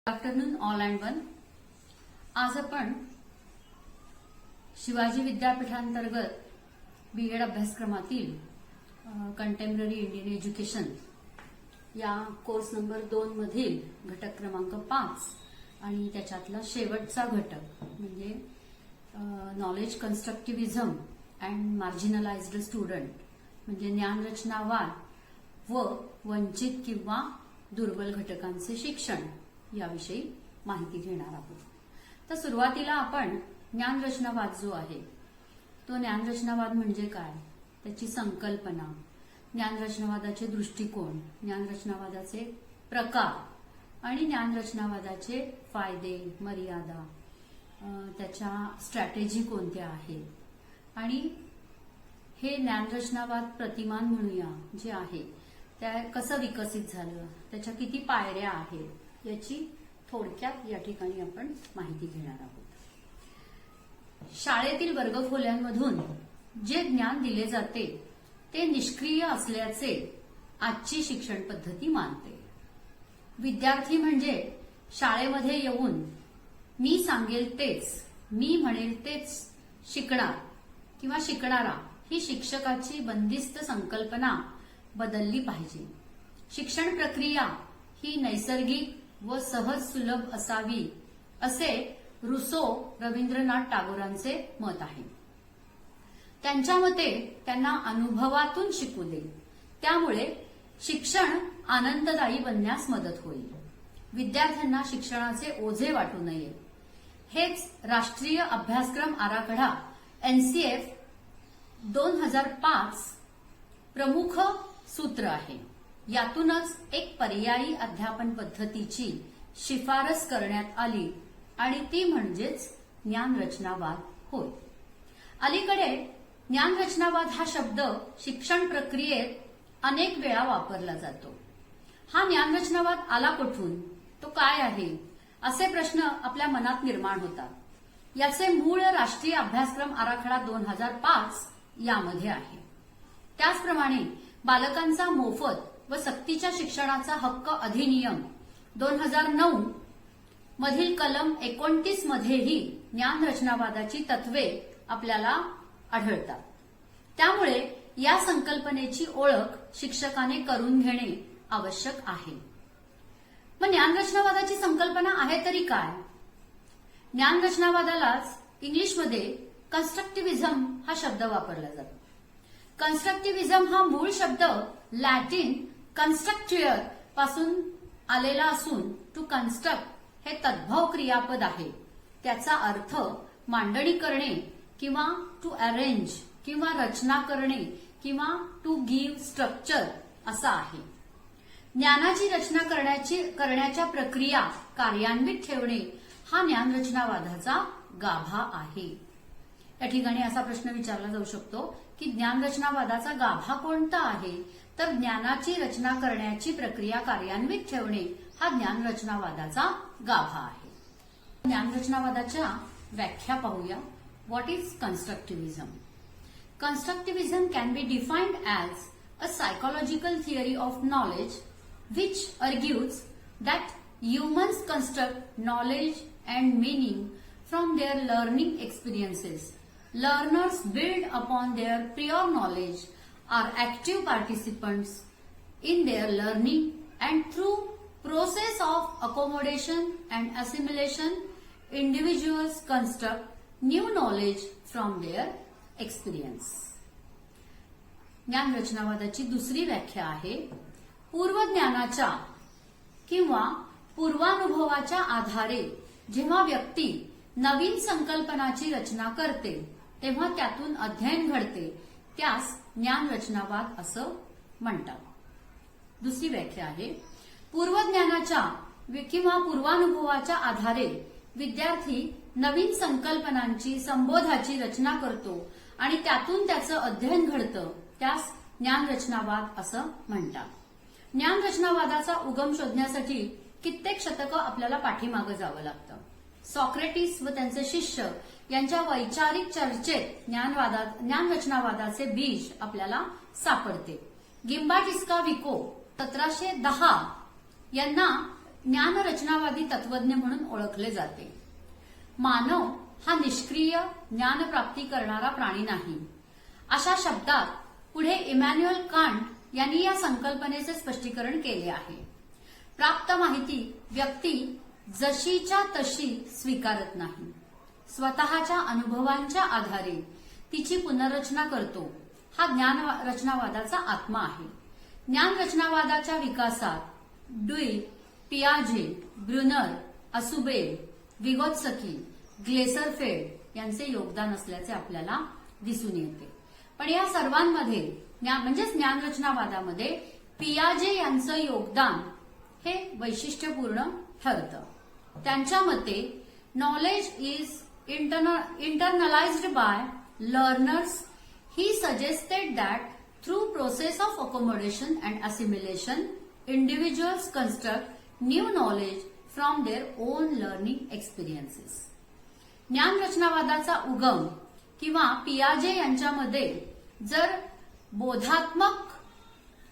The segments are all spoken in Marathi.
Afternoon all and one. आज आपण शिवाजी विद्यापीठांतर्गत बीएड अभ्यासक्रमातील कंटेम्पररी इंडियन एज्युकेशन या कोर्स नंबर 2 मधील घटक क्रमांक 5 आणि त्याच्यातला शेवटचा घटक म्हणजे नॉलेज कन्स्ट्रक्टिव्हिझम अँड मार्जिनलाइज्ड स्टुडंट म्हणजे ज्ञानरचनावाद व वंचित किंवा दुर्बल घटकांचे शिक्षण याविषयी माहिती घेणार आहोत. तर सुरुवातीला आपण ज्ञानरचनावाद जो आहे तो ज्ञानरचनावाद म्हणजे काय, त्याची संकल्पना, ज्ञानरचनावादाचे दृष्टिकोन, ज्ञानरचनावादाचे प्रकार आणि ज्ञानरचनावादाचे फायदे, मर्यादा, त्याच्या स्ट्रॅटेजी कोणत्या आहेत आणि हे ज्ञानरचनावाद प्रतिमान म्हणूया जे आहे त्या कसं विकसित झालं, त्याच्या किती पायऱ्या आहेत याची थोडक्यात या ठिकाणी आपण माहिती घेणार आहोत. शाळेतील वर्गखोल्यांमधून जे ज्ञान दिले जाते ते निष्क्रिय असल्याचे आजची शिक्षण पद्धती मानते. विद्यार्थी म्हणजे शाळेमध्ये येऊन मी सांगेल तेच, मी म्हणेल तेच शिकणार किंवा शिकणारा ही शिक्षकाची बंदिस्त संकल्पना बदलली पाहिजे. शिक्षण प्रक्रिया ही नैसर्गिक व सहज सुलभ असावी असे रुसो रवींद्रनाथ टागोरांचे मत आहे. त्यांच्या मते त्यांना अनुभवातून शिकू दे, त्यामुळे शिक्षण आनंददायी बनण्यास मदत होईल. विद्यार्थ्यांना शिक्षणाचे ओझे वाटू नये हेच राष्ट्रीय अभ्यासक्रम आराखडा एनसीएफ 2005 प्रमुख सूत्र आहे. यातूनच एक पर्यायी अध्यापन पद्धतीची शिफारस करण्यात आली आणि ती म्हणजेच ज्ञानरचनावाद होय. अलीकडे ज्ञानरचनावाद हा शब्द शिक्षण प्रक्रियेत अनेक वेळा वापरला जातो. हा ज्ञानरचनावाद आला कुठून, तो काय आहे असे प्रश्न आपल्या मनात निर्माण होतात. याचे मूळ राष्ट्रीय अभ्यासक्रम आराखडा 2005 यामध्ये आहे. त्याचप्रमाणे बालकांचा मोफत व सक्तीच्या शिक्षणाचा हक्क अधिनियम 2009 मधील कलम 29 मध्येही ज्ञानरचनावादाची तत्वे आपल्याला आढळतात. त्यामुळे या संकल्पनेची ओळख शिक्षकाने करून घेणे आवश्यक आहे. मग ज्ञानरचनावादाची संकल्पना आहे तरी काय? ज्ञानरचनावादालाच इंग्लिशमध्ये कन्स्ट्रक्टिव्हिझम हा शब्द वापरला जातो. कन्स्ट्रक्टिव्हिझम हा मूळ शब्द लॅटिन कन्स्ट्रक्च्युअर पासून आलेला असून टू कन्स्ट्रक्ट हे तद्भव क्रियापद आहे. त्याचा अर्थ मांडणी करणे किंवा टू अरेंज किंवा रचना करणे किंवा टू गिव्ह स्ट्रक्चर असा आहे. ज्ञानाची रचना करण्याच्या प्रक्रिया कार्यान्वित ठेवणे हा ज्ञानरचनावादाचा गाभा आहे. या ठिकाणी असा प्रश्न विचारला जाऊ शकतो की ज्ञानरचनावादाचा गाभा कोणता आहे, तर ज्ञानाची रचना करण्याची प्रक्रिया कार्यान्वित ठेवणे हा ज्ञानरचनावादाचा गाभा आहे. ज्ञानरचनावादाच्या व्याख्या पाहूया. What is constructivism? Constructivism can be defined as a psychological theory of knowledge which argues that humans construct knowledge and meaning from their learning experiences. Learners build upon their prior knowledge, are active participants in their learning, and through process of accommodation and assimilation, individuals construct new knowledge from their experience. ज्ञानरचनावादाची दुसरी व्याख्या आहे पूर्वज्ञानाच्या किंवा पूर्वानुभवाच्या आधारे जेव्हा व्यक्ती नवीन संकल्पनाची रचना करते तेव्हा त्यातून अध्ययन घडते त्यास ज्ञानरचनावाद असं म्हणतात. दुसरी व्याख्या आहे पूर्वज्ञानाच्या किंवा पूर्वानुभवाच्या आधारे विद्यार्थी नवीन संकल्पनांची संबोधाची रचना करतो आणि त्यातून त्याचं अध्ययन घडतं त्यास ज्ञानरचनावाद असं म्हणतात. ज्ञानरचनावादाचा उगम शोधण्यासाठी कित्येक शतकं आपल्याला पाठीमागं जावं लागतं. सॉक्रेटिस व त्यांचे शिष्य यांच्या वैचारिक चर्चेत ज्ञानरचनावादाचे बीज आपल्याला सापडते. गिंबाटिस्का विको 1710 यांना ज्ञानरचनावादी तत्वज्ञ म्हणून ओळखले जाते. मानव हा निष्क्रिय ज्ञानप्राप्ती करणारा प्राणी नाही. अशा शब्दात पुढे इमॅन्युअल कांट यांनी या संकल्पनेचे स्पष्टीकरण केले आहे. प्राप्त माहिती व्यक्ती जशीच्या तशी स्वीकारत नाही. स्वतःच्या अनुभवांच्या आधारे तिची पुनर्रचना करतो. हा ज्ञानरचनावादाचा आत्मा आहे. ज्ञानरचनावादाच्या विकासात ड्युई, पियाजे, ब्रुनर, असुबेल, विगोत्स्की, ग्लेसरफेल्ड यांचे योगदान असल्याचे आपल्याला दिसून येते. पण या सर्वांमध्ये म्हणजेच ज्ञानरचनावादामध्ये पियाजे यांचं योगदान हे वैशिष्ट्यपूर्ण ठरतं. त्यांच्या मते knowledge is internalized by learners. He suggested that through process of accommodation and assimilation, individuals construct new knowledge from their own learning experiences. ज्ञानरचनावादाचा उगम किंवा पियाजे यांच्यामध्ये जर बोधात्मक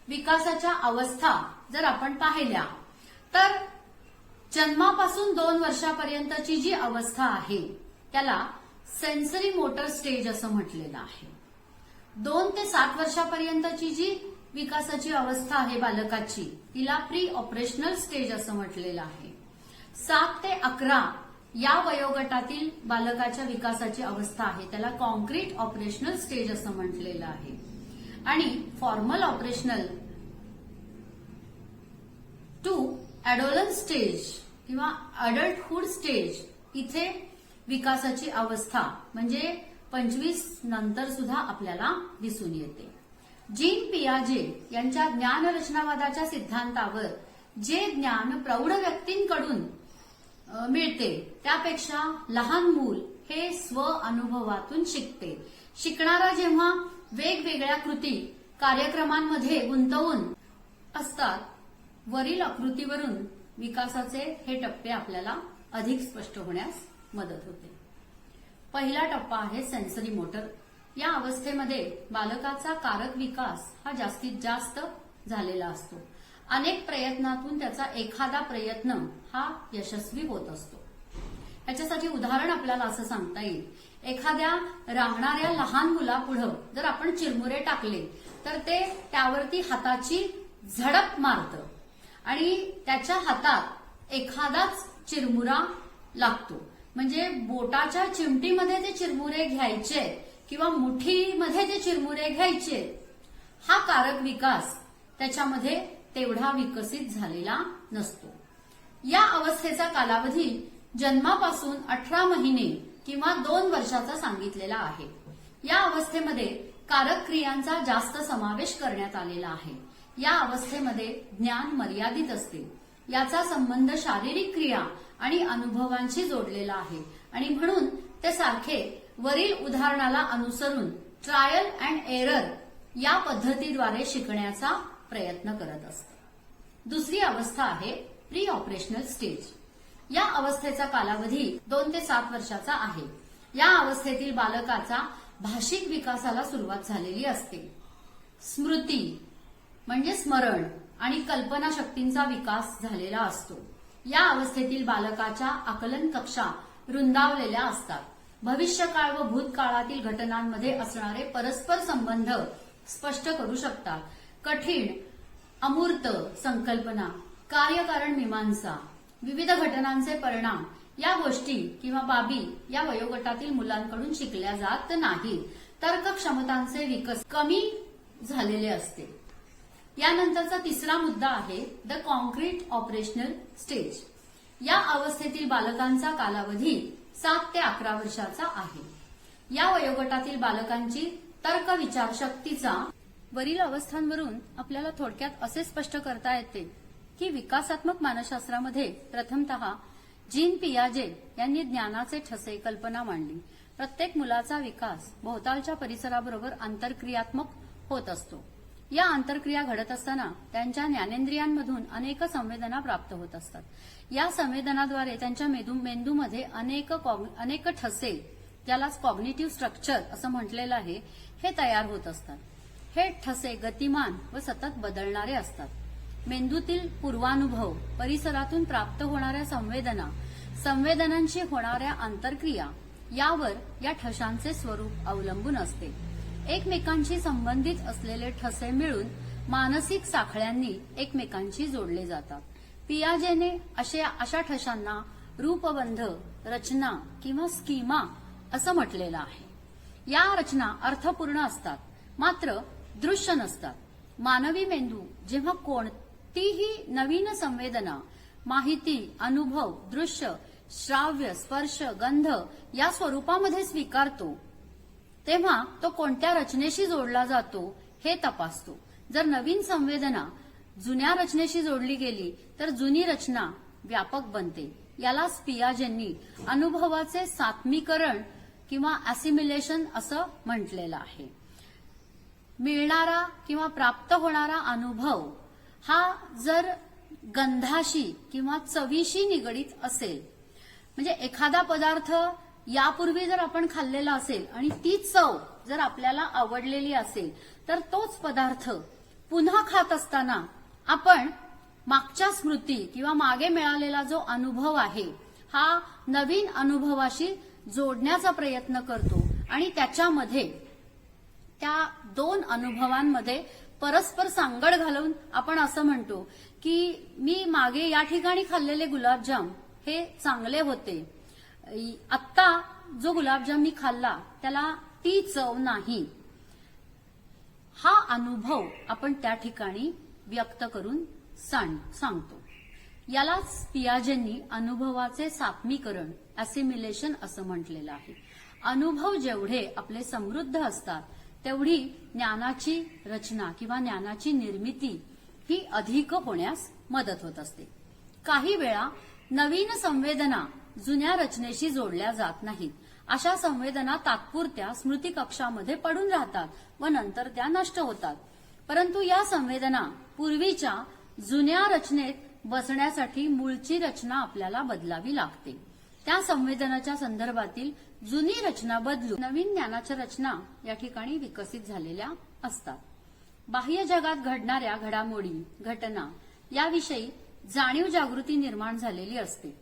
विकासाच्या अवस्था जर आपण पाहिल्या तर जन्मापासून 2 वर्षापर्यंतची जी अवस्था आहे त्याला सेन्सरी मोटर स्टेज असं म्हटलेलं आहे. 2 ते 7 वर्षापर्यंतची जी विकासाची अवस्था आहे बालकाची तिला प्री ऑपरेशनल स्टेज असं म्हटलेलं आहे. 7 ते 11 या वयोगटातील बालकाच्या विकासाची अवस्था आहे त्याला कॉन्क्रीट ऑपरेशनल स्टेज असं म्हटलेलं आहे. आणि फॉर्मल ऑपरेशनल टू ऍडोलन्स स्टेज किंवा अडल्टहुड स्टेज इथे विकासाची अवस्था म्हणजे 25 नंतर सुद्धा आपल्याला दिसून येते. जीन पियाजे यांच्या ज्ञानरचनावादाच्या सिद्धांतावर जे ज्ञान प्रौढ व्यक्तींकडून मिळते त्यापेक्षा लहान मूल हे स्व अनुभवातून शिकते. शिकणारा जेव्हा वेगवेगळ्या कृती कार्यक्रमांमध्ये गुंतवून असतात वरील आकृतीवरून विकासाचे हे टप्पे आपल्याला अधिक स्पष्ट होण्यास मदत होते. पहिला टप्पा आहे सेन्सरी मोटर. या अवस्थेमध्ये बालकाचा कारक विकास हा जास्तीत जास्त झालेला असतो. अनेक प्रयत्नातून त्याचा एखादा प्रयत्न हा यशस्वी होत असतो. याच्यासाठी उदाहरण आपल्याला असं सांगता येईल. एखाद्या रांगणाऱ्या लहान मुलापुढं जर आपण चिरमुरे टाकले तर ते त्यावरती हाताची झडप मारतं आणि त्याच्या हातात एखादाच चिरमुरा लागतो. म्हणजे बोटाच्या चिमटीमध्ये ते चिरमुरे घ्यायचे किंवा मुठीमध्ये ते चिरमुरे घ्यायचे हा कारक विकास त्याच्यामध्ये तेवढा विकसित झालेला नसतो. या अवस्थेचा कालावधी जन्मापासून 18 महिने किंवा 2 वर्षाचा सांगितलेला आहे. या अवस्थेमध्ये कारक क्रियांचा जास्त समावेश करण्यात आलेला आहे. या अवस्थेमध्ये ज्ञान मर्यादित असते. याचा संबंध शारीरिक क्रिया आणि अनुभवांशी जोडलेला आहे आणि म्हणून ते सारखे वरील उदाहरणाला अनुसरून ट्रायल अँड एरर या पद्धतीद्वारे शिकण्याचा प्रयत्न करत असते. दुसरी अवस्था आहे प्री ऑपरेशनल स्टेज. या अवस्थेचा कालावधी 2 ते 7 वर्षाचा आहे. या अवस्थेतील बालकाचा भाषिक विकासाला सुरुवात झालेली असते. स्मृती म्हणजे स्मरण आणि कल्पना शक्तींचा विकास झालेला असतो. या अवस्थेतील बालकाच्या आकलन कक्षा रुंदावलेल्या असतात. भविष्यकाळ व भूतकाळातील घटनांमध्ये असणारे परस्पर संबंध स्पष्ट करू शकतात. कठीण अमूर्त संकल्पना, कार्यकारण मीमांसा, विविध घटनांचे परिणाम या गोष्टी किंवा बाबी या वयोगटातील मुलांकडून शिकल्या जात नाहीत. तर्क क्षमतांचे विकास कमी झालेले असते. यानंतरचा तिसरा मुद्दा आहे द कॉन्क्रीट ऑपरेशनल स्टेज. या अवस्थेतील बालकांचा कालावधी 7 ते 11 वर्षाचा आहे. या वयोगटातील बालकांची तर्क विचारशक्तीचा वरील अवस्थांवरून आपल्याला थोडक्यात असे स्पष्ट करता येते की विकासात्मक मानसशास्त्रामध्ये प्रथमतः जीन पियाजे यांनी ज्ञानाचे ठसे कल्पना मांडली. प्रत्येक मुलाचा विकास भोवतालच्या परिसराबरोबर आंतरक्रियात्मक होत असतो. या आंतरक्रिया घडत असताना त्यांच्या ज्ञानेंद्रियांमधून अनेक संवेदना प्राप्त होत असतात. या संवेदनाद्वारे त्यांच्या मेंदूमध्ये अनेक ठसे, ज्यालाच कॉग्निटिव्ह स्ट्रक्चर असं म्हटलेलं आहे, हे तयार होत असतात. हे ठसे गतिमान व सतत बदलणारे असतात. मेंदूतील पूर्वानुभव, परिसरातून प्राप्त होणाऱ्या संवेदनांशी होणाऱ्या आंतरक्रिया यावर या ठशांचे स्वरूप अवलंबून असते. एकमेकांशी संबंधित असलेले ठसे मिळून मानसिक साखळ्यांनी एकमेकांशी जोडले जातात. पियाजेने अशा ठशांना रूपबंध रचना किंवा स्कीमा असं म्हटलेलं आहे. या रचना अर्थपूर्ण असतात, मात्र दृश्य नसतात. मानवी मेंदू जेव्हा कोणतीही नवीन संवेदना, माहिती, अनुभव, दृश्य, श्राव्य, स्पर्श, गंध या स्वरूपामध्ये स्वीकारतो, तेव्हा तो कोणत्या रचनेशी जोडला जातो हे तपासतो. जर नवीन संवेदना जुन्या रचनेशी जोडली गेली तर जुनी रचना व्यापक बनते. यालाच पियाजेंनी अनुभवाचे सात्मीकरण किंवा असिमिलेशन असं म्हटलेलं आहे. मिळणारा किंवा प्राप्त होणारा अनुभव हा जर गंधाशी किंवा चवीशी निगडीत असेल, म्हणजे एखादा पदार्थ यापूर्वी जर आपण खाल्लेला असेल आणि ती चव जर आपल्याला आवडलेली असेल, तर तोच पदार्थ पुन्हा खात असताना आपण मागच्या स्मृती किंवा मागे मिळालेला जो अनुभव आहे हा नवीन अनुभवाशी जोडण्याचा प्रयत्न करतो आणि त्याच्यामध्ये त्या दोन अनुभवांमध्ये परस्पर सांगड घालून आपण असं म्हणतो की मी मागे या ठिकाणी खाल्लेले गुलाबजाम हे चांगले होते, आत्ता जो गुलाबजाम मी खाल्ला त्याला ती चव नाही. हा अनुभव आपण त्या ठिकाणी व्यक्त करून सांगतो. यालाच पियाजेंनी अनुभवाचे सात्मीकरण, असिमिलेशन असं म्हटलेलं आहे. अनुभव जेवढे आपले समृद्ध असतात तेवढी ज्ञानाची रचना किंवा ज्ञानाची निर्मिती ही अधिक होण्यास मदत होत असते. काही वेळा नवीन संवेदना जुन्या रचनेशी जोडल्या जात नाहीत. अशा संवेदना तात्पुरत्या स्मृती कक्षामध्ये पडून राहतात व नंतर त्या नष्ट होतात. परंतु या संवेदना पूर्वीच्या जुन्या रचनेत बसण्यासाठी मूळची रचना आपल्याला बदलावी लागते. त्या संवेदनाच्या संदर्भातील जुनी रचना बदलून नवीन ज्ञानाच्या रचना या ठिकाणी विकसित झालेल्या असतात. बाह्य जगात घडणाऱ्या घडामोडी, घटना याविषयी जाणीव जागृती निर्माण झालेली असते.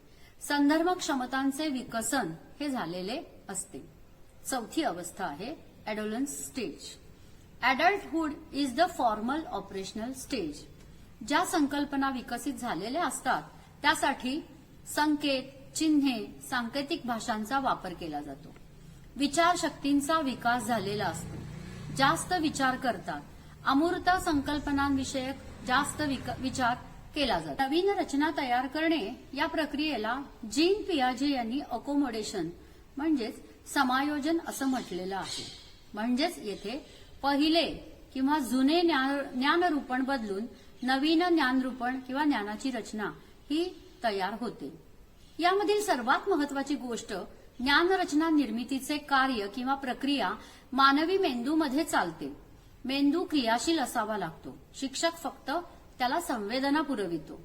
संदर्भ क्षमतांचे विकसन हे झालेले असते. चौथी अवस्था आहे adolescence stage. Adulthood is the formal operational stage. ज्या संकल्पना विकसित झालेल्या असतात त्यासाठी संकेत, चिन्हे, सांकेतिक भाषांचा वापर केला जातो. विचारशक्तींचा विकास झालेला असतो. जास्त विचार करतात. अमूर्त संकल्पनांविषयक जास्त विचार केला जातो. नवीन रचना तयार करणे या प्रक्रियेला जीन पियाजे यांनी अकोमोडेशन म्हणजेच समायोजन असं म्हटलेलं आहे. म्हणजेच येथे पहिले किंवा जुने ज्ञानरूपण बदलून नवीन ज्ञानरूपण किंवा ज्ञानाची रचना ही तयार होते. यामधील सर्वात महत्वाची गोष्ट ज्ञानरचना निर्मितीचे कार्य किंवा प्रक्रिया मानवी मेंदूमध्ये चालते. मेंदू क्रियाशील असावा लागतो. शिक्षक फक्त त्याला संवेदना पुरवितो.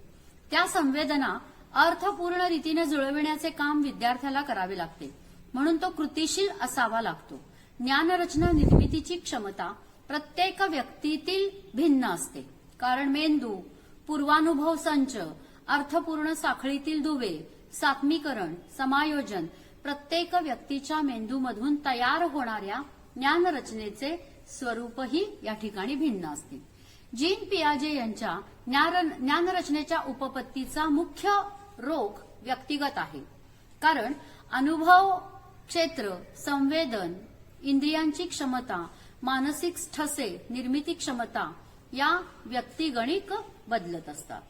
त्या संवेदना अर्थपूर्ण रीतीने जुळविण्याचे काम विद्यार्थ्याला करावे लागते, म्हणून तो कृतिशील असावा लागतो. ज्ञानरचना निर्मितीची क्षमता प्रत्येक व्यक्तीतील भिन्न असते, कारण मेंदू, पूर्वानुभव संच, अर्थपूर्ण साखळीतील दुवे, सात्मीकरण, समायोजन प्रत्येक व्यक्तीच्या मेंदूमधून तयार होणाऱ्या ज्ञानरचनेचे स्वरूपही या ठिकाणी भिन्न असते. जीन पियाजे यांच्या ज्ञानरचनेच्या उपपत्तीचा मुख्य रोख व्यक्तिगत आहे, कारण अनुभव क्षेत्र, संवेदन, इंद्रियांची क्षमता, मानसिक ठसे, निर्मिती क्षमता या व्यक्तिगणिक बदलत असतात.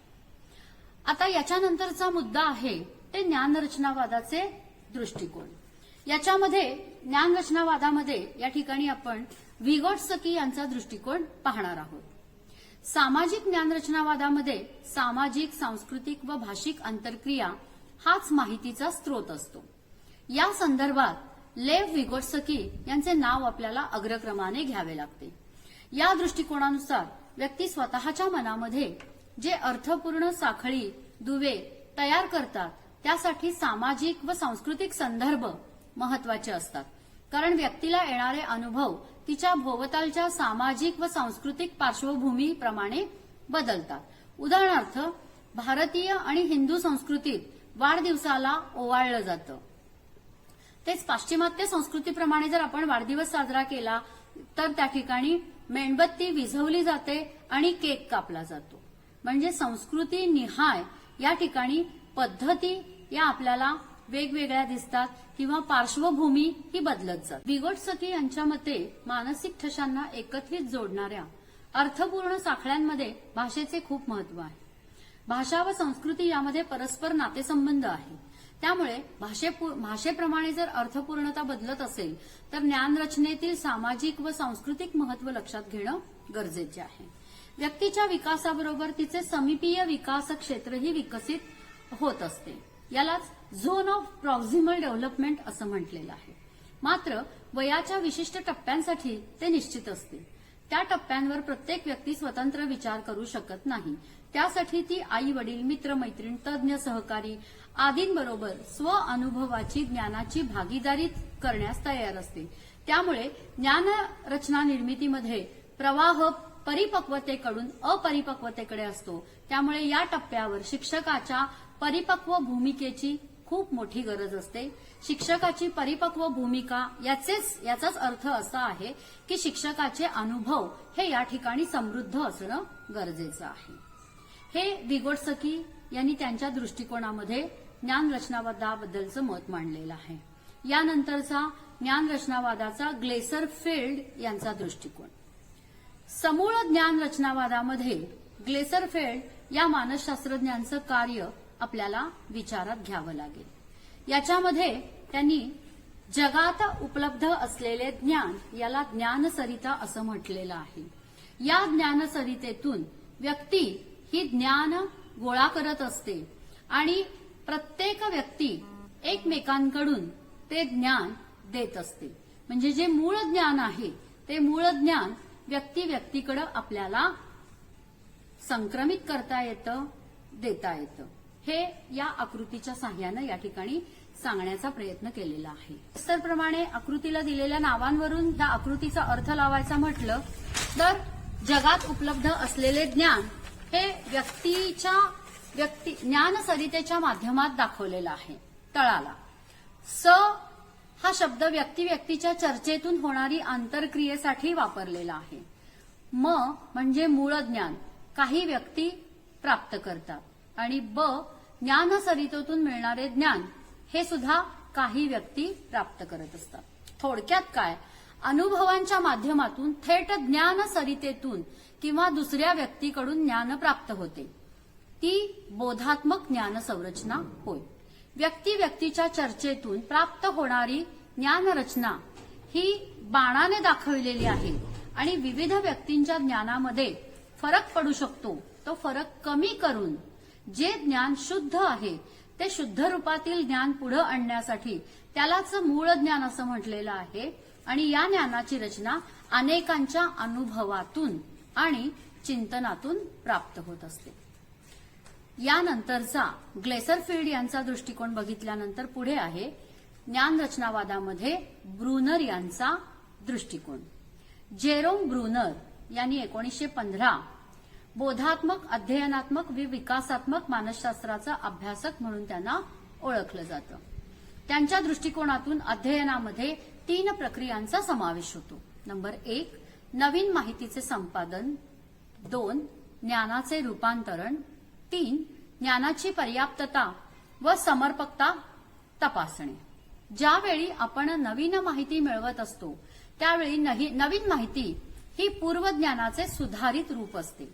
आता याच्यानंतरचा मुद्दा आहे ते ज्ञानरचनावादाचे दृष्टिकोन. याच्यामध्ये ज्ञानरचनावादामध्ये या ठिकाणी आपण व्हिगोट्स्की यांचा दृष्टिकोन पाहणार आहोत. सामाजिक ज्ञानरचनावादामध्ये सामाजिक, सांस्कृतिक व भाषिक आंतरक्रिया हाच माहितीचा स्रोत असतो. या संदर्भात लेव व्हिगोट्स्की यांचे नाव आपल्याला अग्रक्रमाने घ्यावे लागते. या दृष्टिकोनानुसार व्यक्ती स्वतःच्या मनामध्ये जे अर्थपूर्ण साखळी, दुवे तयार करतात त्यासाठी सामाजिक व सांस्कृतिक संदर्भ महत्वाचे असतात, कारण व्यक्तीला येणारे अनुभव तिच्या भोवतालच्या सामाजिक व सांस्कृतिक पार्श्वभूमीप्रमाणे बदलतात. उदाहरणार्थ भारतीय आणि हिंदू संस्कृतीत वाढदिवसाला ओवाळलं जातं. तेच पाश्चिमात्य संस्कृतीप्रमाणे जर आपण वाढदिवस साजरा केला तर त्या ठिकाणी मेणबत्ती विझवली जाते आणि केक कापला जातो. म्हणजे संस्कृती निहाय या ठिकाणी पद्धती या आपल्याला वेगवेगळ्या दिसतात किंवा पार्श्वभूमी ही बदलत जाते. विगोटसकी यांच्या मते मानसिक ठशांना एकत्रित जोडणाऱ्या अर्थपूर्ण साखळ्यांमध्ये भाषेचे खूप महत्व आहे. भाषा व संस्कृती यामध्ये परस्पर नातेसंबंध आहे. त्यामुळे भाषेप्रमाणे जर अर्थपूर्णता बदलत असेल तर ज्ञानरचनेतील सामाजिक व सांस्कृतिक महत्व लक्षात घेणं गरजेचे आहे. व्यक्तीच्या विकासाबरोबर तिचे समीपीय विकास क्षेत्रही विकसित होत असते. यालाच झोन ऑफ प्रॉक्झिमल डेव्हलपमेंट असं म्हटलेलं आहे. मात्र वयाच्या विशिष्ट टप्प्यांसाठी ते निश्चित असते. त्या टप्प्यांवर प्रत्येक व्यक्ती स्वतंत्र विचार करू शकत नाही. त्यासाठी ती आई वडील मित्रमैत्रीण तज्ज्ञ सहकारी आदींबरोबर स्व अनुभवाची ज्ञानाची भागीदारी करण्यास तयार असते. त्यामुळे ज्ञानरचना निर्मितीमध्ये प्रवाह परिपक्वतेकडून अपरिपक्वतेकडे असतो. त्यामुळे या टप्प्यावर शिक्षकाच्या परिपक्व भूमिकेची खूप मोठी गरज असते. शिक्षकाची परिपक्व भूमिका याचाच अर्थ असा आहे की शिक्षकाचे अनुभव हे या ठिकाणी समृद्ध असणं गरजेचं आहे. हे विगोटसकी यांनी त्यांच्या दृष्टिकोनामध्ये ज्ञानरचनावादाबद्दलचं मत मांडलेलं आहे. यानंतरचा ज्ञानरचनावादाचा ग्लेसरफिल्ड यांचा दृष्टिकोन. समूळ ज्ञानरचनावादामध्ये ग्लेसरफिल्ड या मानसशास्त्रज्ञांचं कार्य आपल्याला विचारात घ्यावं लागेल. याच्यामध्ये त्यांनी जगात उपलब्ध असलेले ज्ञान याला ज्ञानसरिता असं म्हटलेलं आहे. या ज्ञानसरितेतून व्यक्ती ही ज्ञान गोळा करत असते आणि प्रत्येक व्यक्ती एकमेकांकडून ते ज्ञान देत असते. म्हणजे जे मूळ ज्ञान आहे ते मूळ ज्ञान व्यक्तीकडे आपल्याला संक्रमित करता येतं, देता येतं. हे या आकृतीच्या साह्यानं या ठिकाणी सांगण्याचा प्रयत्न केलेला आहे. त्याप्रमाणे आकृतीला दिलेल्या नावांवरून या आकृतीचा अर्थ लावायचा म्हटलं तर जगात उपलब्ध असलेले ज्ञान हे ज्ञानसरितेच्या माध्यमात दाखवलेलं आहे. तळाला हा शब्द व्यक्तीच्या चर्चेतून होणारी आंतरक्रियेसाठी वापरलेला आहे. म्हणजे मूळ ज्ञान काही व्यक्ती प्राप्त करतात आणि ज्ञानसरितेतून मिळणारे ज्ञान हे सुद्धा काही व्यक्ती प्राप्त करत असतात. थोडक्यात काय, अनुभवांच्या माध्यमातून थेट ज्ञानसरितेतून किंवा दुसऱ्या व्यक्तीकडून ज्ञान प्राप्त होते. ती बोधात्मक ज्ञान संरचना होय. व्यक्तीच्या चर्चेतून प्राप्त होणारी ज्ञानरचना ही बाणाने दाखवलेली आहे आणि विविध व्यक्तींच्या ज्ञानामध्ये फरक पडू शकतो. तो फरक कमी करून जे ज्ञान शुद्ध आहे ते शुद्ध रूपातील ज्ञान पुढे आणण्यासाठी त्यालाच मूळ ज्ञान असं म्हटलेलं आहे. आणि या ज्ञानाची रचना अनेकांच्या अनुभवातून आणि चिंतनातून प्राप्त होत असते. यानंतरचा ग्लेसरफिल्ड यांचा दृष्टिकोन बघितल्यानंतर पुढे आहे ज्ञानरचनावादामध्ये ब्रुनर यांचा दृष्टिकोन. जेरोम ब्रुनर यांनी 1915 बोधात्मक अध्ययनात्मक व विकासात्मक मानसशास्त्राचा अभ्यासक म्हणून त्यांना ओळखलं जातं. त्यांच्या दृष्टिकोनातून अध्ययनामध्ये 3 प्रक्रियांचा समावेश होतो. नंबर 1 नवीन माहितीचे संपादन, 2 ज्ञानाचे रूपांतरण, 3 ज्ञानाची पर्याप्तता व समर्पकता तपासणे. ज्यावेळी आपण नवीन माहिती मिळवत असतो त्यावेळी नवीन माहिती ही पूर्वज्ञानाचे सुधारित रूप असते.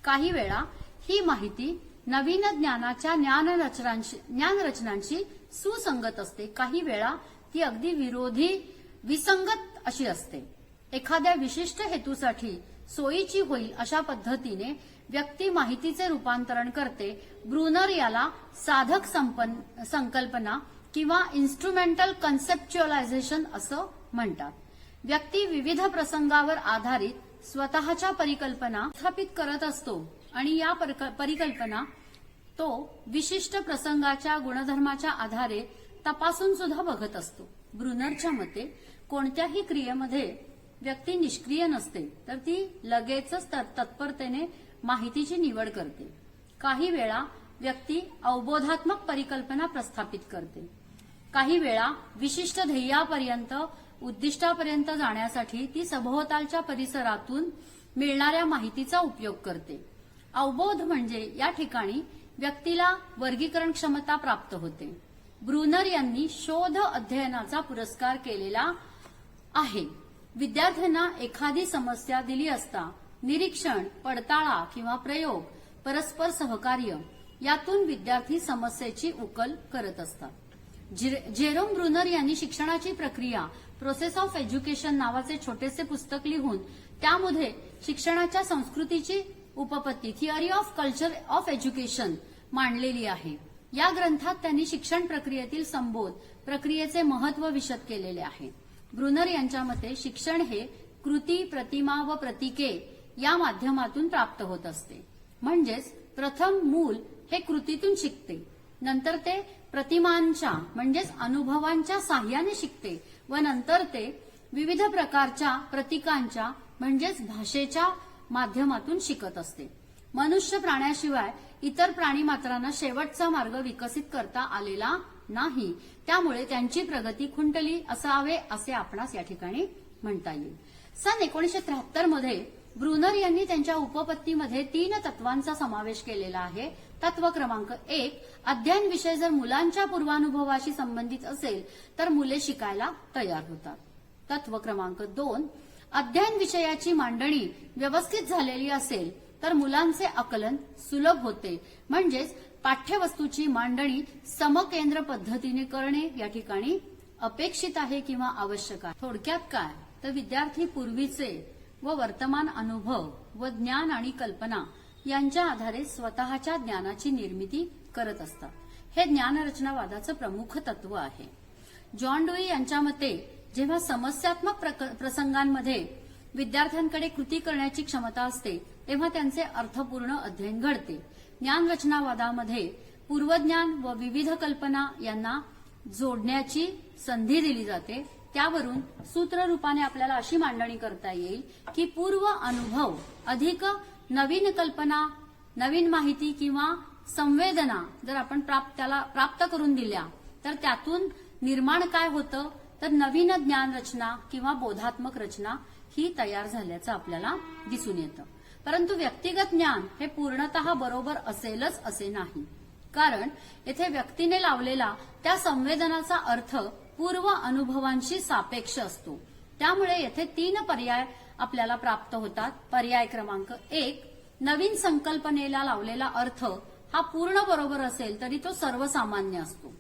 काही वेळा ही माहिती नवीन ज्ञानाच्या ज्ञानरचनांशी सुसंगत असते. काही वेळा ती अगदी विसंगत अशी असते. एखाद्या विशिष्ट हेतूसाठी सोयीची होईल अशा पद्धतीने व्यक्ती माहितीचे रूपांतरण करते. ब्रुनर याला साधक संकल्पना किंवा इन्स्ट्रुमेंटल कन्सेप्च्युअलायझेशन असं म्हणतात. व्यक्ती विविध प्रसंगावर आधारित स्वतःच्या परिकल्पना स्थापित करत असतो आणि या परिकल्पना तो विशिष्ट प्रसंगाच्या गुणधर्माच्या आधारे तपासून सुद्धा बघत असतो. ब्रुनरच्या मते कोणत्याही क्रियेमध्ये व्यक्ती निष्क्रिय नसते तर ती लगेचच तत्परतेने माहितीची निवड करते. काही वेळा व्यक्ती अवबोधात्मक परिकल्पना प्रस्थापित करते. काही वेळा विशिष्ट ध्येयापर्यंत उद्दिष्टापर्यंत जाण्यासाठी ती सभोवतालच्या परिसरातून मिळणाऱ्या माहितीचा उपयोग करते. अवबोध म्हणजे या ठिकाणी व्यक्तीला वर्गीकरण क्षमता प्राप्त होते. ब्रुनर यांनी शोध अध्ययनाचा पुरस्कार केलेला आहे. विद्यार्थ्यांना एखादी समस्या दिली असता निरीक्षण, पडताळा किंवा प्रयोग, परस्पर सहकार्य यातून विद्यार्थी समस्येची उकल करत असतात. जेरोम ब्रुनर यांनी शिक्षणाची प्रक्रिया प्रोसेस ऑफ एज्युकेशन नावाचे छोटेसे पुस्तक लिहून त्यामध्ये शिक्षणाच्या संस्कृतीची उपपत्ती theory of culture of education मांडलेली आहे. या ग्रंथात त्यांनी शिक्षण प्रक्रियेतील संबोध प्रक्रियेचे महत्व विशद केलेले आहे. ब्रुनर यांच्या मते शिक्षण हे कृती, प्रतिमा व प्रतीके या माध्यमातून प्राप्त होत असते. म्हणजेच प्रथम मूल हे कृतीतून शिकते, नंतर ते प्रतिमांच्या म्हणजेच अनुभवांच्या साह्याने शिकते व नंतर ते विविध प्रकारच्या प्रतीकांच्या म्हणजेच भाषेच्या माध्यमातून शिकत असते. मनुष्य प्राण्याशिवाय इतर प्राणीमात्रांना शेवटचा मार्ग विकसित करता आलेला नाही, त्यामुळे त्यांची प्रगती खुंटली असावे असे आपणास या ठिकाणी म्हणता येईल. सन 1973 मध्ये ब्रुनर यांनी त्यांच्या उपपत्तीमध्ये 3 तत्वांचा समावेश केलेला आहे. तत्व क्रमांक 1, अध्ययन विषय जर मुलांच्या पूर्वानुभवाशी संबंधित असेल तर मुले शिकायला तयार होतात. तत्व क्रमांक 2, अध्ययन विषयाची मांडणी व्यवस्थित झालेली असेल तर मुलांचे आकलन सुलभ होते. म्हणजेच पाठ्यवस्तूची मांडणी समकेंद्र पद्धतीने करणे या ठिकाणी अपेक्षित आहे किंवा आवश्यक आहे. थोडक्यात काय तर विद्यार्थी पूर्वीचे व वर्तमान अनुभव व ज्ञान आणि कल्पना यांच्या आधारे स्वतःच्या ज्ञानाची निर्मिती करत असतात. हे ज्ञानरचनावादाचं प्रमुख तत्व आहे. जॉन डुई यांच्या मते जेव्हा समस्यात्मक प्रसंगांमध्ये विद्यार्थ्यांकडे कृती करण्याची क्षमता असते तेव्हा त्यांचे अर्थपूर्ण अध्ययन घडते. ज्ञानरचनावादामध्ये पूर्वज्ञान व विविध कल्पना यांना जोडण्याची संधी दिली जाते. त्यावरून सूत्ररूपाने आपल्याला अशी मांडणी करता येईल की पूर्व अनुभव अधिक नवीन कल्पना, नवीन माहिती किंवा संवेदना जर आपण त्याला प्राप्त करून दिल्या तर त्यातून निर्माण काय होतं तर नवीन ज्ञान रचना किंवा बोधात्मक रचना ही तयार झाल्याचं आपल्याला दिसून येतं. परंतु व्यक्तिगत ज्ञान हे पूर्णतः बरोबर असेलच असे नाही, कारण येथे व्यक्तीने लावलेला त्या संवेदनाचा अर्थ पूर्व अनुभवांशी सापेक्ष असतो. त्यामुळे येथे 3 पर्याय आपल्याला प्राप्त होतात. पर्याय क्रमांक 1, नवीन संकल्पनेला लावलेला अर्थ हा पूर्ण बरोबर असेल तरी तो सर्वसामान्य असतो.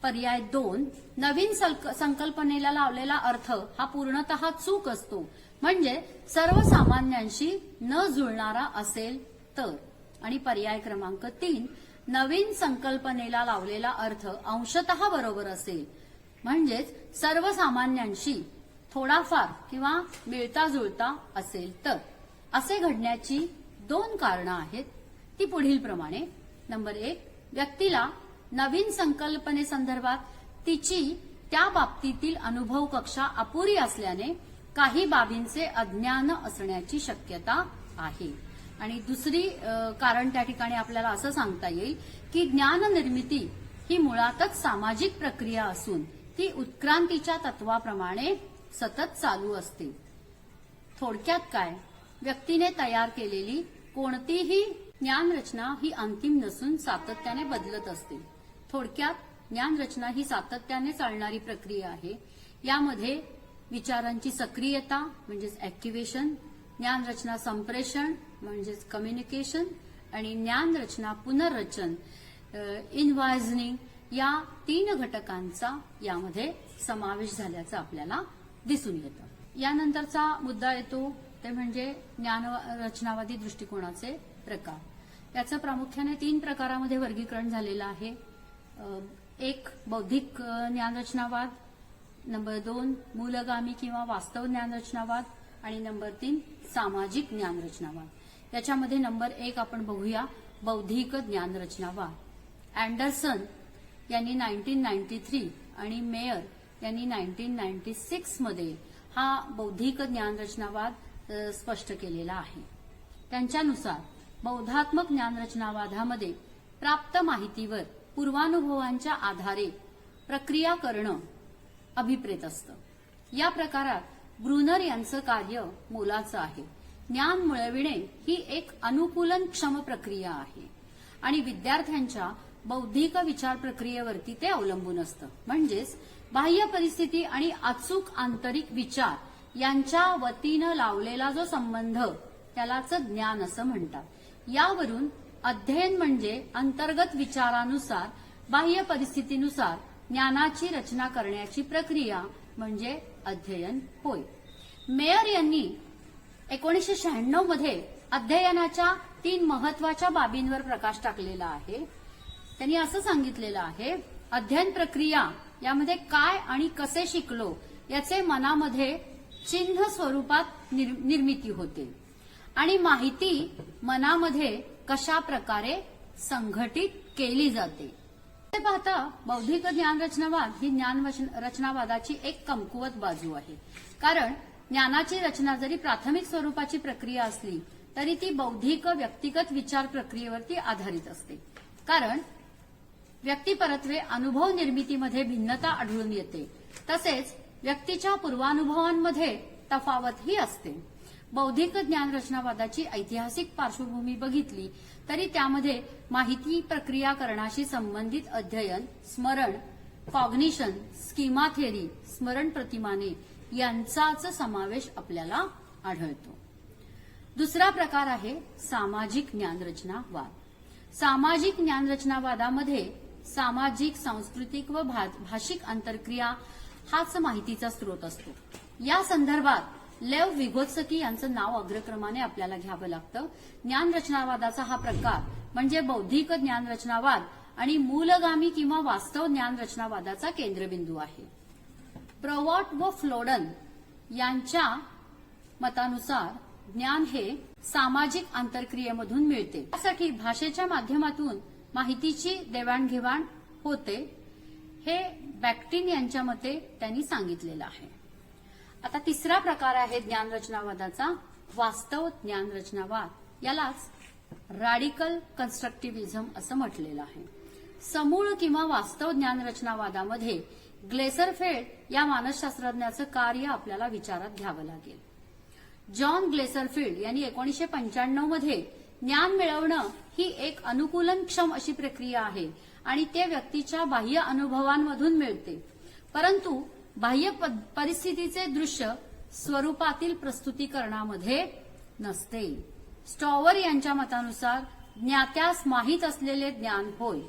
पर्याय 2, नवीन संकल्पनेला लावलेला अर्थ हा पूर्णतः चूक असतो, म्हणजे सर्वसामान्यांशी न जुळणारा असेल तर. आणि पर्याय क्रमांक 3, नवीन संकल्पनेला लावलेला अर्थ अंशतः बरोबर असेल, म्हणजेच सर्वसामान्यांशी थोडाफार किंवा मिळता जुळता असेल तर. असे घडण्याची 2 कारणं आहेत, ती पुढील प्रमाणे. नंबर 1, व्यक्तीला नवीन संकल्पनेसंदर्भात तिची त्या बाबतीतील अनुभव कक्षा अपुरी असल्याने काही बाबींचे अज्ञान असण्याची शक्यता आहे. आणि दुसरी कारण त्या ठिकाणी आपल्याला असं सांगता येईल की ज्ञान निर्मिती ही मुळातच सामाजिक प्रक्रिया असून ती उत्क्रांतीच्या तत्वाप्रमाणे सतत चालू असते. थोडक्यात काय, व्यक्तीने तयार केलेली कोणतीही ज्ञानरचना ही अंतिम नसून सातत्याने बदलत असते. थोडक्यात ज्ञानरचना ही सातत्याने चालणारी प्रक्रिया आहे. यामध्ये विचारांची सक्रियता म्हणजेच ऍक्टिव्हेशन, ज्ञानरचना संप्रेषण म्हणजेच कम्युनिकेशन आणि ज्ञानरचना पुनर्रचन इनवायझनिंग या 3 घटकांचा यामध्ये समावेश झाल्याचं आपल्याला दिसून येतं. यानंतरचा मुद्दा येतो ते म्हणजे ज्ञानरचनावादी दृष्टिकोनाचे प्रकार. याचं प्रामुख्याने 3 प्रकारामध्ये वर्गीकरण झालेलं आहे. 1, बौद्धिक ज्ञानरचनावाद, नंबर 2, मूलगामी किंवा वास्तव ज्ञानरचनावाद आणि नंबर 3, सामाजिक ज्ञानरचनावाद. याच्यामध्ये नंबर 1 आपण बघूया, बौद्धिक ज्ञानरचनावाद. अँडरसन यांनी 1993 आणि मेयर यांनी 1996 मध्ये हा बौद्धिक ज्ञानरचनावाद स्पष्ट केलेला आहे. त्यांच्यानुसार बौद्धात्मक ज्ञानरचनावादामध्ये प्राप्त माहितीवर पूर्वानुभवांच्या आधारे प्रक्रिया करणं अभिप्रेत असतं. या प्रकारात ब्रुनर यांचं कार्य मोलाचं आहे. ज्ञान मिळविणे ही एक अनुकूलनक्षम प्रक्रिया आहे आणि विद्यार्थ्यांच्या बौद्धिक विचार प्रक्रियेवरती ते अवलंबून असतं. म्हणजेच बाह्य परिस्थिती आणि अचूक आंतरिक विचार यांच्या वतीनं लावलेला जो संबंध त्यालाच ज्ञान असं म्हणतात. यावरून अध्ययन म्हणजे अंतर्गत विचारानुसार बाह्य परिस्थितीनुसार ज्ञानाची रचना करण्याची प्रक्रिया म्हणजे अध्ययन होय. मेयर यांनी 1996 मध्ये अध्ययनाच्या 3 महत्वाच्या बाबींवर प्रकाश टाकलेला आहे. त्यांनी असं सांगितलेलं आहे, अध्ययन प्रक्रिया यामध्ये काय आणि कसे शिकलो याचे मनामध्ये चिन्ह स्वरूपात निर्मिती होते आणि माहिती मनामध्ये कशा प्रकारे संघटित केली जाते. ते पाहता बौद्धिक ज्ञानरचनावाद ही ज्ञानरचनावादाची एक कमकुवत बाजू आहे. कारण ज्ञानाची रचना जरी प्राथमिक स्वरूपाची प्रक्रिया असली तरी ती बौद्धिक व्यक्तिगत विचार प्रक्रियेवरती आधारित असते. कारण व्यक्तिपरत्वे अनुभव निर्मितीमध्ये भिन्नता आढळून येते. तसेच व्यक्तीच्या पूर्वानुभवांमध्ये तफावतही असते. बौद्धिक ज्ञानरचनावादाची ऐतिहासिक पार्श्वभूमी बघितली तरी त्यामध्ये माहिती प्रक्रियाकरणाशी संबंधित अध्ययन, स्मरण, कॉग्निशन, स्कीमा थेरी, स्मरण प्रतिमाने यांचाच समावेश आपल्याला आढळतो. दुसरा प्रकार आहे सामाजिक ज्ञानरचनावाद. सामाजिक ज्ञानरचनावादामध्ये सामाजिक, सांस्कृतिक व भाषिक आंतरक्रिया हाच माहितीचा स्रोत असतो. या संदर्भात लेव विगोत्स्की यांचं नाव अग्रक्रमाने आपल्याला घ्यावं लागतं. ज्ञानरचनावादाचा हा प्रकार म्हणजे बौद्धिक ज्ञानरचनावाद आणि मूलगामी किंवा वास्तव ज्ञानरचनावादाचा केंद्रबिंदू आहे. प्रवॉट व फ्लोडन यांच्या मतानुसार ज्ञान हे सामाजिक आंतरक्रियेमधून मिळते. त्यासाठी भाषेच्या माध्यमातून माहितीची देवाणघेवाण होते, हे बॅक्टिन यांच्या मते त्यांनी सांगितलेलं आहे. आता तिसरा प्रकार आहे ज्ञानरचनावादाचा वास्तव ज्ञानरचनावाद. यालाच रॅडिकल कन्स्ट्रक्टिव्हिझम असं म्हटलेलं आहे. समूळ किंवा वास्तव ज्ञानरचनावादामध्ये ग्लेसरफिल्ड या मानसशास्त्रज्ञाचं कार्य आपल्याला विचारात घ्यावं लागेल. जॉन ग्लेसरफिल्ड यांनी 1995 मध्ये ज्ञान मिळवणं ही एक अनुकूलनक्षम अशी प्रक्रिया आहे आणि ते व्यक्तीच्या बाह्य अनुभवांमधून मिळते. परंतु बाह्य परिस्थितीचे दृश्य स्वरूपातील प्रस्तुतीकरणामध्ये नसते. स्टॉवर यांच्या मतानुसार ज्ञात्यास माहीत असलेले ज्ञान होय.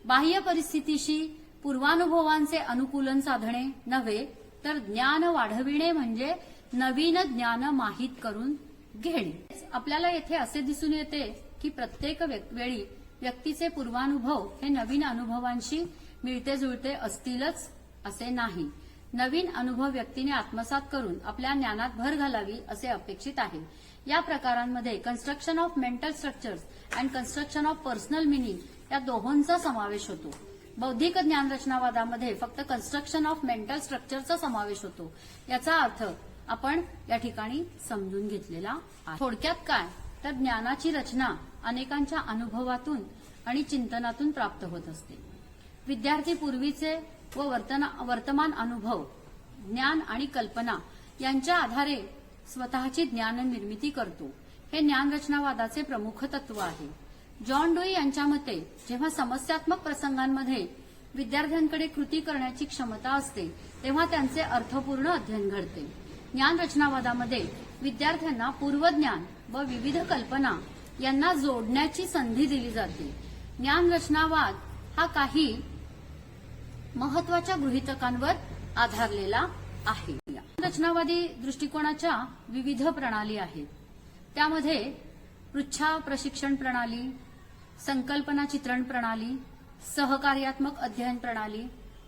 बाह्य परिस्थितीशी पूर्वानुभवांचे अनुकूलन साधणे नव्हे तर ज्ञान वाढविणे म्हणजे नवीन ज्ञान माहीत करून घेणे. आपल्याला येथे असे दिसून येते की प्रत्येक वेळी व्यक्तीचे पूर्वानुभव हे नवीन अनुभवांशी मिळते जुळते असतीलच असे नाही. नवीन अनुभव व्यक्तीने आत्मसात करून आपल्या ज्ञानात भर घालावी असे अपेक्षित आहे. या प्रकारांमध्ये construction of mental structures and construction of personal meaning या दोहोंचा समावेश होतो. बौद्धिक ज्ञानरचनावादामध्ये फक्त कन्स्ट्रक्शन ऑफ मेंटल स्ट्रक्चरचा समावेश होतो. याचा अर्थ आपण या ठिकाणी समजून घेतलेला आहे. थोडक्यात काय तर ज्ञानाची रचना अनेकांच्या अनुभवातून आणि चिंतनातून प्राप्त होत असते. विद्यार्थी पूर्वीचे व वर्तमान अनुभव, ज्ञान आणि कल्पना यांच्या आधारे स्वतःची ज्ञान निर्मिती करतो. हे ज्ञानरचनावादाचे प्रमुख तत्व आहे. जॉन डुई यांच्या मते जेव्हा समस्यात्मक प्रसंगांमध्ये विद्यार्थ्यांकडे कृती करण्याची क्षमता असते तेव्हा त्यांचे अर्थपूर्ण अध्ययन घडते. ज्ञानरचनावादामध्ये विद्यार्थ्यांना पूर्वज्ञान व विविध कल्पना यांना जोडण्याची संधी दिली जाते. ज्ञानरचनावाद हा काही महत्वाच्या गृहीतकांवर आधारलेला आहे. रचनावादी दृष्टिकोनाच्या विविध प्रणाली आहेत. त्यामध्ये पृच्छा प्रशिक्षण प्रणाली, संकल्पना चित्रण प्रणाली, सहकार्यात्मक अध्ययन प्रणाली,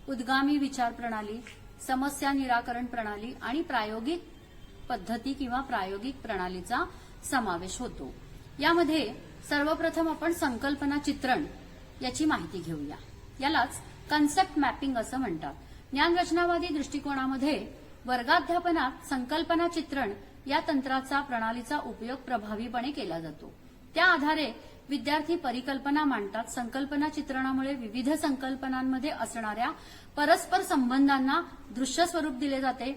उद्गामी विचार प्रणाली, समस्या निराकरण प्रणाली आणि प्रायोगिक पद्धती किंवा प्रायोगिक प्रणालीचा समावेश होतो. यामध्ये सर्वप्रथम आपण संकल्पना चित्रण याची माहिती घेऊया. यालाच कन्सेप्ट मॅपिंग असं म्हणतात. ज्ञानरचनावादी दृष्टिकोनामध्ये वर्गाध्यापनात संकल्पना चित्रण या तंत्राचा प्रणालीचा उपयोग प्रभावीपणे केला जातो. त्या आधारे विद्यार्थी परिकल्पना मांडतात. संकल्पना चित्रणामुळे विविध संकल्पनांमध्ये असणाऱ्या परस्पर संबंधांना दृश्य स्वरूप दिले जाते.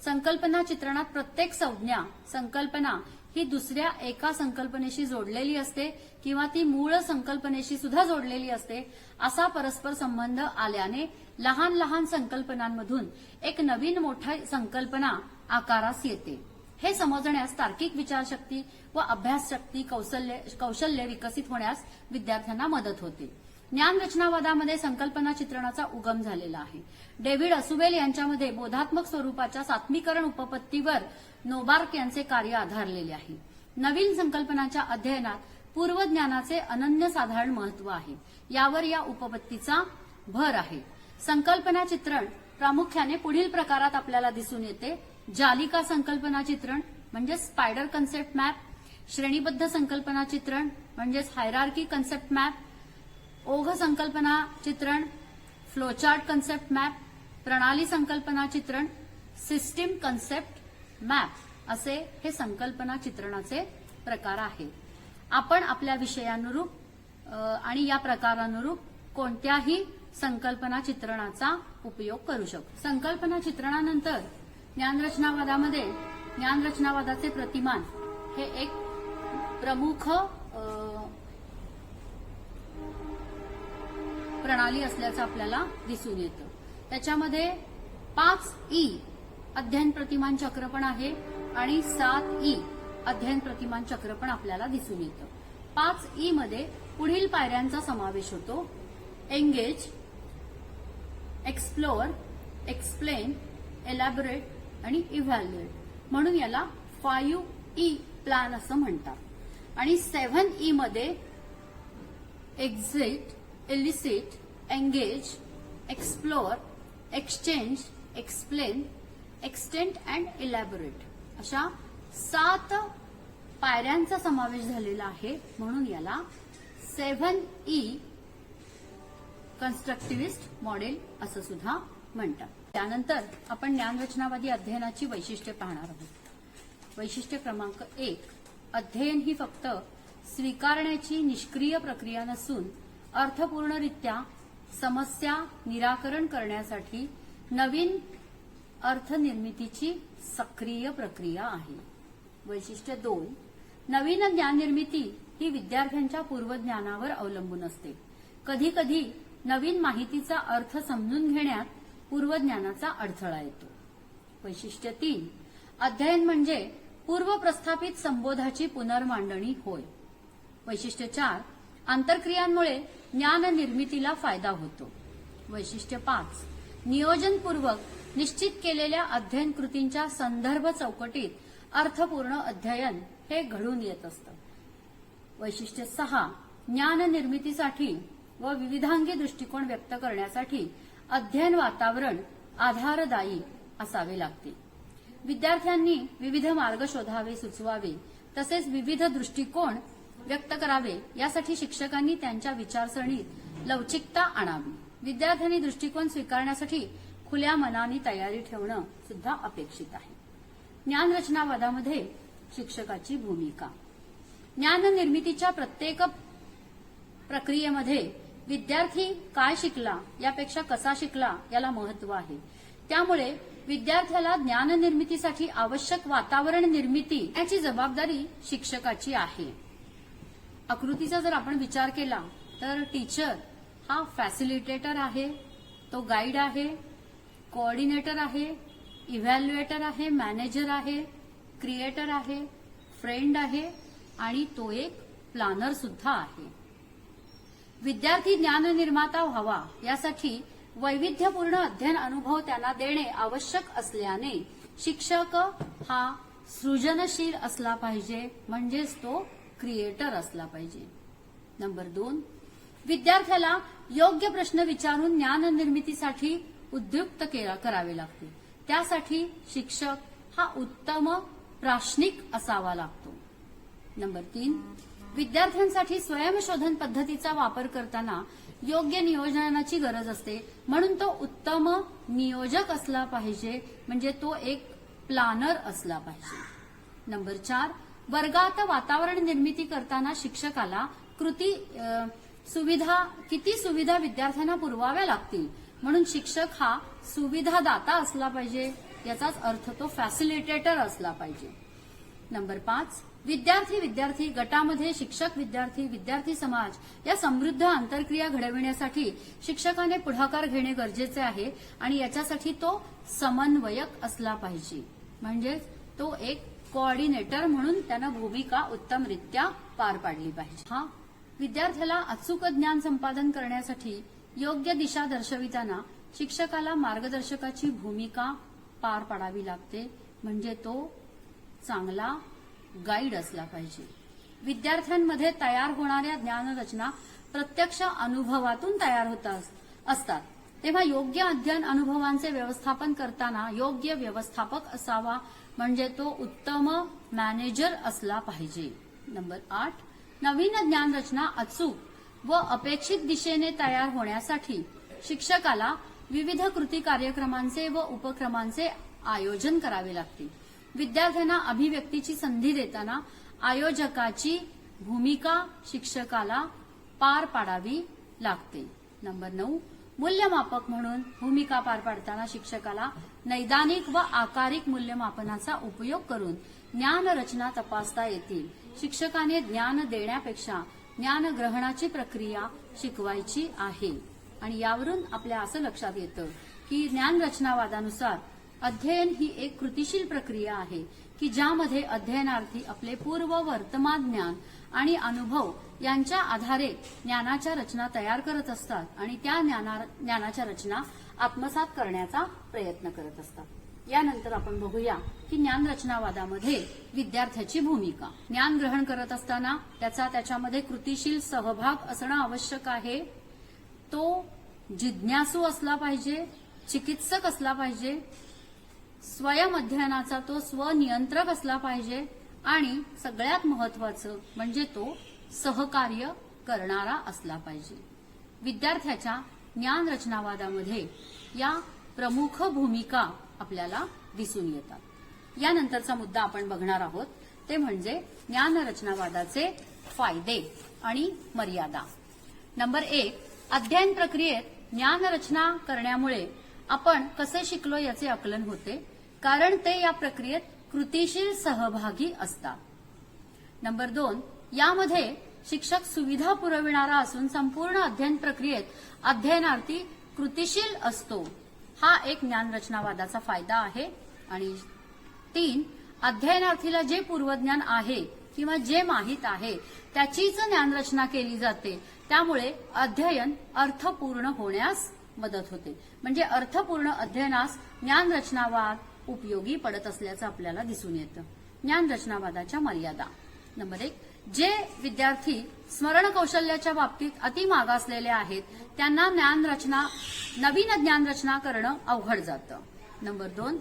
संकल्पना चित्रणात प्रत्येक संज्ञा संकल्पना ही दुसऱ्या एका संकल्पनेशी जोडलेली असते किंवा ती मूळ संकल्पनेशी सुद्धा जोडलेली असते. असा परस्पर संबंध आल्याने लहान लहान संकल्पनांमधून एक नवीन मोठी संकल्पना आकारास येते. हे समजण्यास तार्किक विचारशक्ती व अभ्यासशक्ती कौशल्य विकसित होण्यास विद्यार्थ्यांना मदत होते. ज्ञानरचनावादामध्ये संकल्पना चित्रणाचा उगम झालेला आहे. डेव्हिड असुबेल यांच्यामध्ये बोधात्मक स्वरूपाच्या सात्मीकरण उपपत्तीवर नोबार्क यांचे कार्य आधारलेले आहे. नवीन संकल्पनांच्या अध्ययनात पूर्वज्ञानाचे अनन्यसाधारण महत्व आहे. यावर या उपपत्तीचा भर आहे. संकल्पना चित्रण प्रामुख्याने पुढील प्रकारात आपल्याला दिसून येते. जालिका संकल्पना चित्रण म्हणजे स्पायडर कन्सेप्ट मॅप, श्रेणीबद्ध संकल्पना चित्रण म्हणजेच हायरार्की कन्सेप्ट मॅप, ओघ संकल्पना चित्रण, फ्लोचार्ट कन्सेप्ट मॅप, प्रणाली संकल्पना चित्रण, सिस्टीम कन्सेप्ट मॅप असे हे संकल्पना चित्रणाचे प्रकार आहेत. आपण आपल्या विषयानुरूप आणि या प्रकारानुरूप कोणत्याही संकल्पना चित्रणाचा उपयोग करू शकतो. संकल्पना चित्रणानंतर ज्ञानरचनावादामध्ये ज्ञानरचनावादाचे प्रतिमान हे एक प्रमुख प्रणाली असल्याचं आपल्याला दिसून येतं. त्याच्यामध्ये 5E अध्ययन प्रतिमान चक्र पण आहे आणि 7E अध्ययन प्रतिमान चक्र पण आपल्याला दिसून येतं. 5E मध्ये पुढील पायऱ्यांचा समावेश होतो. एंगेज, एक्सप्लोअर, एक्सप्लेन, एलॅबोरेट आणि इव्हॅल्युएट म्हणून याला 5E प्लॅन असं म्हणतात. आणि 7E मध्ये exit, illicit, engage, explore, exchange, explain, extent and elaborate अशा 7 पायऱ्यांचा समावेश झालेला आहे. म्हणून याला 7E कन्स्ट्रक्टिव्हिस्ट मॉडेल असं सुद्धा म्हणतात. त्यानंतर आपण ज्ञानरचनावादी अध्ययनाची वैशिष्ट्ये पाहणार आहोत. वैशिष्ट्य क्रमांक 1, अध्ययन ही फक्त स्वीकारण्याची निष्क्रिय प्रक्रिया नसून अर्थपूर्णरित्या समस्या निराकरण करण्यासाठी नवीन अर्थनिर्मितीची सक्रिय प्रक्रिया आहे. वैशिष्ट्य 2, नवीन ज्ञाननिर्मिती ही विद्यार्थ्यांच्या पूर्वज्ञानावर अवलंबून असते. कधी कधी नवीन माहितीचा अर्थ समजून घेण्यात पूर्वज्ञानाचा अडथळा येतो. वैशिष्ट्य 3, अध्ययन म्हणजे पूर्व प्रस्थापित संबोधाची पुनर्मांडणी होय. वैशिष्ट्य 4, आंतरक्रियांमुळे ज्ञान निर्मितीला फायदा होतो. वैशिष्ट्य 5, नियोजनपूर्वक निश्चित केलेल्या अध्ययन कृतींच्या संदर्भ चौकटीत अर्थपूर्ण अध्ययन हे घडून येत असतं. वैशिष्ट्य 6, ज्ञान निर्मितीसाठी व विविधांगी दृष्टिकोन व्यक्त करण्यासाठी अध्ययन वातावरण आधारदायी असावे लागते. विद्यार्थ्यांनी विविध मार्ग शोधावे, सुचवावे तसेच विविध दृष्टिकोन व्यक्त करावे यासाठी शिक्षकांनी त्यांच्या विचारसरणीत लवचिकता आणावी. विद्यार्थ्यांनी दृष्टिकोन स्वीकारण्यासाठी खुल्या मनाने तयारी ठेवणं सुद्धा अपेक्षित आहे. ज्ञानरचनावादामध्ये शिक्षकाची भूमिका. ज्ञान निर्मितीच्या प्रत्येक प्रक्रियेमध्ये विद्यार्थी काय शिकला यापेक्षा कसा शिकला याला महत्व आहे. त्यामुळे विद्यार्थ्याला ज्ञान निर्मितीसाठी आवश्यक वातावरण निर्मिती याची जबाबदारी शिक्षकाची आहे. आकृतीचा जर आपण विचार केला तर टीचर हा फॅसिलिटेटर आहे, तो गाईड आहे, कोऑर्डिनेटर आहे, इव्हॅल्युएटर आहे, मॅनेजर आहे, क्रिएटर आहे, फ्रेंड आहे आणि तो एक प्लॅनर सुद्धा आहे. विद्यार्थी ज्ञाननिर्माता व्हावा यासाठी वैविध्यपूर्ण अध्ययन अनुभव त्यांना देणे आवश्यक असल्याने शिक्षक हा सृजनशील असला पाहिजे, म्हणजेच तो क्रिएटर असला पाहिजे. नंबर 2, विद्यार्थ्याला योग्य प्रश्न विचारून ज्ञान निर्मितीसाठी उद्युक्त करावे लागते. त्यासाठी शिक्षक हा उत्तम प्राश्निक असावा लागतो. नंबर 3, विद्यार्थ्यांसाठी स्वयंशोधन पद्धतीचा वापर करताना योग्य नियोजनाची गरज असते, म्हणून तो उत्तम नियोजक असला पाहिजे, म्हणजे तो एक प्लॅनर असला पाहिजे. नंबर 4, वर्गात वातावरण निर्मिती करताना शिक्षकाला किती सुविधा विद्यार्थ्यांना पुरवाव्या लागतील, म्हणून शिक्षक हा सुविधादाता असला पाहिजे, याचाच अर्थ तो फॅसिलिटेटर असला पाहिजे. नंबर 5, विद्यार्थी गटामध्ये शिक्षक विद्यार्थी समाज या समृद्ध आंतरक्रिया घडविण्यासाठी शिक्षकाने पुढाकार घेणे गरजेचे आहे आणि याच्यासाठी तो समन्वयक असला पाहिजे, म्हणजे तो एक कोऑर्डिनेटर म्हणून त्यानं भूमिका उत्तमरित्या पार पाडली पाहिजे. हा विद्यार्थ्याला अचूक ज्ञान संपादन करण्यासाठी योग्य दिशा दर्शविताना शिक्षकाला मार्गदर्शकाची भूमिका पार पाडावी लागते, म्हणजे तो चांगला गाईड असला पाहिजे. विद्यार्थ्यांमध्ये तयार होणाऱ्या ज्ञानरचना प्रत्यक्ष अनुभवातून तयार होत असतात, तेव्हा योग्य अध्ययन अनुभवांचे व्यवस्थापन करताना योग्य व्यवस्थापक असावा, म्हणजे तो उत्तम मॅनेजर असला पाहिजे. नंबर 8, नवीन ज्ञानरचना अचूक व अपेक्षित दिशेने तयार होण्यासाठी शिक्षकाला विविध कृती कार्यक्रमांचे व उपक्रमांचे आयोजन करावे लागते. विद्यार्थ्यांना अभिव्यक्तीची संधी देताना आयोजकाची भूमिका शिक्षकाला पार पाडावी लागते. नंबर 9, मूल्यमापक म्हणून भूमिका पार पाडताना शिक्षकाला नैदानिक व आकारिक मूल्यमापनाचा उपयोग करून ज्ञानरचना तपासता येतील. शिक्षकाने ज्ञान देण्यापेक्षा ज्ञान ग्रहणाची प्रक्रिया शिकवायची आहे. आणि यावरून आपल्या असं लक्षात येतं की ज्ञानरचनावादानुसार अध्ययन ही एक कृतीशील प्रक्रिया आहे की ज्यामध्ये अध्ययनार्थी आपले पूर्व वर्तमान ज्ञान आणि अनुभव यांच्या आधारे ज्ञानाच्या रचना तयार करत असतात आणि त्या ज्ञानाच्या रचना आत्मसात करण्याचा प्रयत्न करत असतात. यानंतर आपण बघूया की ज्ञानरचनावादामध्ये विद्यार्थ्याची भूमिका. ज्ञान ग्रहण करत असताना त्याच्यामध्ये कृतीशील सहभाग असणं आवश्यक आहे. तो जिज्ञासू असला पाहिजे, चिकित्सक असला पाहिजे, स्वयं अध्ययनाचा तो स्वनियंत्रक असला पाहिजे आणि सगळ्यात महत्वाचं म्हणजे तो सहकार्य करणारा असला पाहिजे. विद्यार्थ्याच्या ज्ञानरचनावादामध्ये या प्रमुख भूमिका आपल्याला दिसून येतात. यानंतरचा मुद्दा आपण बघणार आहोत ते म्हणजे ज्ञानरचनावादाचे फायदे आणि मर्यादा. नंबर 1, अध्ययन प्रक्रियेत ज्ञानरचना करण्यामुळे आपण कसे शिकलो याचे आकलन होते, कारण ते या प्रक्रियेत कृतीशील सहभागी असतात. नंबर 2, यामध्ये शिक्षक सुविधा पुरविणारा असून संपूर्ण अध्ययन प्रक्रियेत अध्ययनार्थी कृतीशील असतो. हा एक ज्ञानरचनावादाचा फायदा आहे. आणि 3, अध्ययनार्थीला जे पूर्वज्ञान आहे किंवा जे माहीत आहे त्याचीच ज्ञानरचना केली जाते, त्यामुळे अध्ययन अर्थपूर्ण होण्यास मदत होते. म्हणजे अर्थपूर्ण अध्ययनास ज्ञानरचनावाद उपयोगी पडत असल्याचं आपल्याला दिसून येतं. ज्ञानरचनावादाच्या मर्यादा. नंबर 1, जे विद्यार्थी स्मरण कौशल्याच्या बाबतीत अति मागासलेले आहेत त्यांना नवीन ज्ञानरचना करणं अवघड जातं. नंबर 2,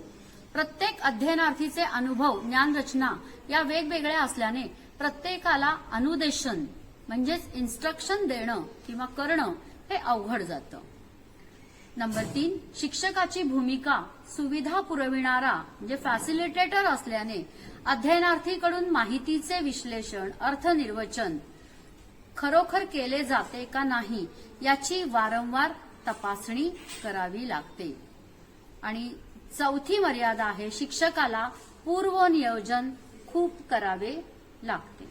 प्रत्येक अध्ययनार्थीचे अनुभव ज्ञानरचना या वेगवेगळ्या असल्याने प्रत्येकाला अनुदेशन म्हणजेच इन्स्ट्रक्शन देणं किंवा करणं हे अवघड जातं. नंबर 3, शिक्षकाची भूमिका सुविधा पुरविणारा म्हणजे फॅसिलिटेटर असल्याने अध्ययनार्थीकडून माहितीचे विश्लेषण, अर्थनिर्वचन खरोखर केले जाते का नाही याची वारंवार तपासणी करावी लागते. आणि 4थी मर्यादा आहे शिक्षकाला पूर्वनियोजन खूप करावे लागते.